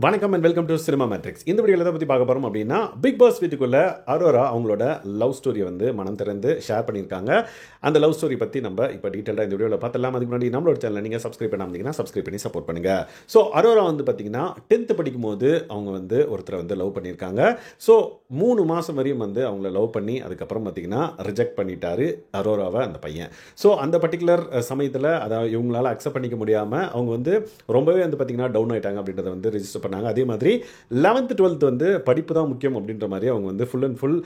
வணக்கம் and welcome to cinema matrix. இந்த வீடியோவில் எதை பற்றி பார்க்க போகிறோம் அப்படின்னா, பிக் பாஸ் வீட்டுக்குள்ள அரோரா அவங்களோட லவ் ஸ்டோரியை வந்து மனம் திறந்து ஷேர் பண்ணியிருக்காங்க. அந்த லவ் ஸ்டோரி பற்றி நம்ம இப்போ டீட்டெயிலாக இந்த வீடியோவில் பார்த்தலாம். அதுக்கு முன்னாடி நம்மளோட சேனலை நீங்கள் சப்ஸ்கிரைப் பண்ணாமல் சப்ஸ்கிரைப் பண்ணி சப்போர்ட் பண்ணுங்கள். ஸோ அரோரா வந்து பார்த்தீங்கன்னா 10th படிக்கும் போது அவங்க வந்து ஒருத்தரை வந்து லவ் பண்ணியிருக்காங்க. ஸோ 3 மாதம் வரையும் வந்து அவங்கள லவ் பண்ணி அதுக்கப்புறம் பார்த்தீங்கன்னா ரிஜெக்ட் பண்ணிட்டாரு அரோராவை அந்த பையன். ஸோ அந்த பர்டிகுலர் சமயத்தில் அதாவது இவங்களால அக்செப்ட் பண்ணிக்க முடியாமல் அவங்க வந்து ரொம்பவே வந்து பார்த்தீங்கன்னா டவுன் ஆகிட்டாங்க அப்படின்றத வந்து ரிஜிஸ்டர் பண்ணாங்க. அதே மாதிரி 11th 12th வந்து படிப்பு தான் முக்கியம் அப்படின்ற மாதிரி அவங்க வந்து ஃபுல் அண்ட் ஃபுல்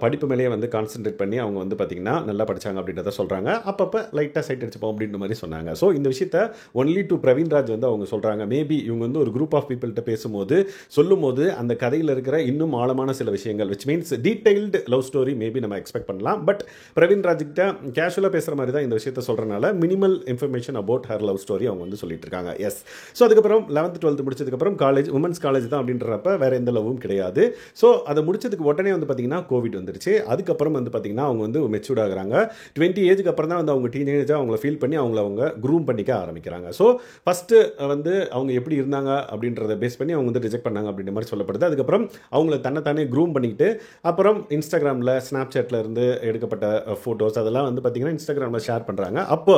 படிப்பு மேலேயே வந்து கான்சென்ட்ரேட் பண்ணி அவங்க வந்து பார்த்தீங்கன்னா நல்லா படித்தாங்க அப்படின்றத சொல்கிறாங்க. அப்பப்போ லைட்டாக சைட் அடிச்சுப்போம் அப்படின்ற மாதிரி சொன்னாங்க. ஸோ இந்த விஷயத்த ஒன்லி டு பிரவீன்ராஜ் வந்து அவங்க சொல்கிறாங்க. மேபி இவங்க வந்து ஒரு குரூப் ஆஃப் பீப்புள்கிட்ட பேசும்போது சொல்லும்போது அந்த கதையில் இருக்கிற இன்னும் ஆழமான சில விஷயங்கள் which means detailed love story maybe நம்ம எக்ஸ்பெக்ட் பண்ணலாம். பட் பிரவீன்ராஜ் கிட்ட கேஷுவலாக பேசுகிற மாதிரி தான் இந்த விஷயத்த சொல்கிறனால minimal information about her love story அவங்க வந்து சொல்லிட்டு இருக்காங்க. எஸ். ஸோ அதுக்கப்புறம் 11th 12th முடிச்சதுக்கப்புறம் காலேஜ் உமன்ஸ் காலேஜ் தான் அப்படின்றப்ப வேற எந்த லவ்வும் கிடையாது. ஸோ அதை முடிச்சதுக்கு உடனே வந்து பார்த்தீங்கன்னா கோவிட் வந்துருச்சு. அதுக்கப்புறம் வந்து பார்த்தீங்கன்னா அவங்க வந்து மெச்சூர்ட் ஆகுறாங்க. 20 ஏஜுக்கு அப்புறம் தான் வந்து அவங்க டீனேஜாக அவங்கள ஃபீல் பண்ணி அவங்க க்ரூம் பண்ணிக்க ஆரம்பிக்கிறாங்க. ஸோ ஃபஸ்ட்டு வந்து அவங்க எப்படி இருந்தாங்க அப்படின்றத பேஸ் பண்ணி அவங்க வந்து ரிஜெக்ட் பண்ணாங்க அப்படின்ற மாதிரி சொல்லப்படுது. அதுக்கப்புறம் அவங்கள தன்னைத்தானே க்ரூம் பண்ணிக்கிட்டு அப்புறம் இன்ஸ்டாகிராமில் ஸ்னாப்சாட்டில் இருந்து எடுக்கப்பட்ட ஃபோட்டோஸ் அதெல்லாம் வந்து பார்த்தீங்கன்னா இன்ஸ்டாகிராமில் ஷேர் பண்ணுறாங்க. அப்போ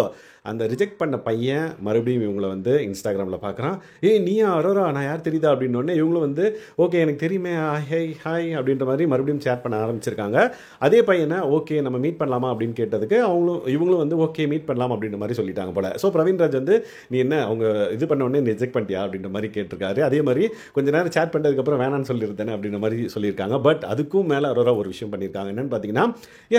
அந்த ரிஜெக்ட் பண்ண பையன் மறுபடியும் இவங்களை வந்து இன்ஸ்டாகிராமில் பார்க்குறான். நீயா அரோரா நான் யார் தெரியுதா அப்படின்னோடனே இவங்களும் வந்து ஓகே எனக்கு தெரியுமே ஹாய் ஹாய் அப்படின்ற மாதிரி மறுபடியும் சேட் பண்ண ஆரம்பிச்சிருக்காங்க. அதே பையனை ஓகே நம்ம மீட் பண்ணலாமா அப்படின்னு கேட்டதுக்கு இவங்களும் வந்து ஓகே மீட் பண்ணலாம் அப்படின்ற மாதிரி சொல்லிட்டாங்க போல. ஸோ பிரவீன்ராஜ் வந்து நீ என்ன அவங்க இது பண்ண உடனே ரிஜெக்ட் பண்ணிட்டியா அப்படின்ற மாதிரி கேட்டிருக்காரு. அதே மாதிரி கொஞ்ச நேரம் சேட் பண்ணதுக்கப்புறம் வேணான்னு சொல்லியிருந்தேன் அப்படின்ற மாதிரி சொல்லியிருக்காங்க. பட் அதுக்கும் மேலே அரோரா ஒரு விஷயம் பண்ணியிருக்காங்க. என்னன்னு பார்த்தீங்கன்னா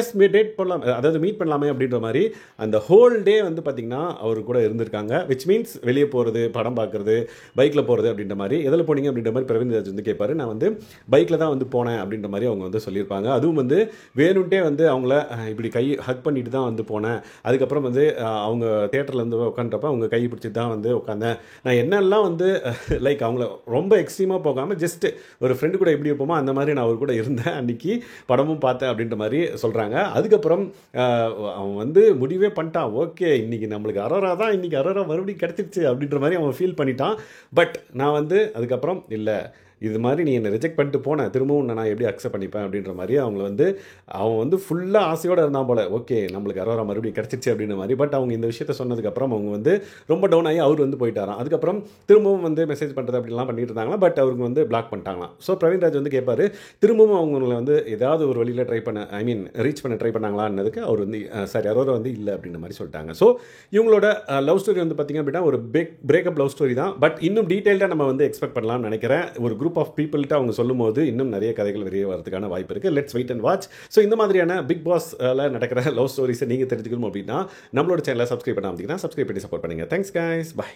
எஸ் டேட் பண்ணலாம் அதாவது மீட் பண்ணலாமே அப்படின்ற மாதிரி அந்த ஹோல் டே வந்து பார்த்தீங்கன்னா அவர் கூட இருந்திருக்காங்க. விச் மீன்ஸ் வெளியே போகிறது படம் பார்க்குறது பைக்கில் போகிறது அப்படின்ற மாதிரி. எதில் போனீங்க அப்படின்ற மாதிரி பிரவீன்ராஜ் வந்து கேட்பாரு. நான் வந்து பைக்கில் தான் வந்து போனேன் அப்படின்ற மாதிரி அவங்க வந்து சொல்லியிருப்பாங்க. அதுவும் வந்து வேணும்ட்டே வந்து அவங்கள இப்படி கை ஹக் பண்ணிட்டு தான் வந்து போனேன். அதுக்கப்புறம் வந்து அவங்க தேட்டரில் வந்து உட்காந்துட்டப்ப அவங்க கை பிடிச்சிட்டு தான் வந்து உட்காந்தேன். நான் என்னெல்லாம் வந்து லைக் அவங்கள ரொம்ப எக்ஸ்ட்ரீமாக போகாமல் ஜஸ்ட் ஒரு ஃப்ரெண்டு கூட எப்படி இருப்போமோ அந்த மாதிரி நான் அவர் கூட இருந்தேன். அன்றைக்கி படமும் பார்த்தேன் அப்படின்ற மாதிரி சொல்கிறாங்க. அதுக்கப்புறம் அவன் வந்து முடிவே பண்ணிட்டான். ஓகே இன்னைக்கு நம்மளுக்கு அரோரா தான் இன்னைக்கு அரோரா மறுபடியும் கிடச்சிருச்சு அப்படின்ற மாதிரி அவன் ஃபீல் பண்ணிட்டான். பட் நான் வந்து அதுக்கப்புறம் இல்லை இது மாதிரி நீ என்னை ரிஜெக்ட் பண்ணிட்டு போனேன் திரும்பவும் நான் எப்படி அக்செப்ட் பண்ணிப்பேன் அப்படின்ற மாதிரி அவங்கள வந்து அவன் வந்து ஃபுல்லாக ஆசையோடு இருந்தான் போல. ஓகே நம்மளுக்கு அரோரா மறுபடியும் கிடச்சிருச்சு அப்படின்ற மாதிரி. பட் அவங்க இந்த விஷயத்த சொன்னதுக்கப்புறம் அவங்க வந்து ரொம்ப டவுன் ஆகி அவர் வந்து போயிட்டாராம். அதுக்கப்புறம் திரும்பவும் வந்து மெசேஜ் பண்ணுறது அப்படிலாம் பண்ணிட்டு இருந்தாங்களா. பட் அவருக்கு வந்து பிளாக் பண்ணிட்டாங்களாம். ஸோ பிரவீன்ராஜ் வந்து கேட்பாரு திரும்பவும் அவங்கள வந்து ஏதாவது ஒரு வழியில் ட்ரை பண்ண ரீச் பண்ண ட்ரை பண்ணாங்களான்னதுக்கு அவர் வந்து சரி அரோரா வந்து இல்லை அப்படின்ற மாதிரி சொல்லிட்டாங்க. ஸோ இவங்களோட லவ் ஸ்டோரி வந்து பார்த்திங்க அப்படின்னா ஒரு பிரேக்கப் லவ் ஸ்டோரி தான். பட் இன்னும் டீட்டெயில்டாக நம்ம வந்து எக்ஸ்பெக்ட் பண்ணலாம்னு நினைக்கிறேன். ஒரு குரூப் ஆஃப் பீப்புள்கிட்ட அவங்க சொல்லும் போது இன்னும் நிறைய கதைகள் வெளியே வரதுக்கான வாய்ப்பு இருக்குது. Let's wait and watch. So இந்த மாதிரியான பிக் பாஸ்ல நடக்கிற லவ் ஸ்டோரிஸை நீங்கள் தெரிஞ்சுக்கணும் அப்படின்னா நம்மளோட சேனலை சப்ஸ்கிரைப் பண்ணாமல் சப்ஸ்கிரைப் பண்ணி சப்போர்ட் பண்ணுங்கள். Thanks guys. பை.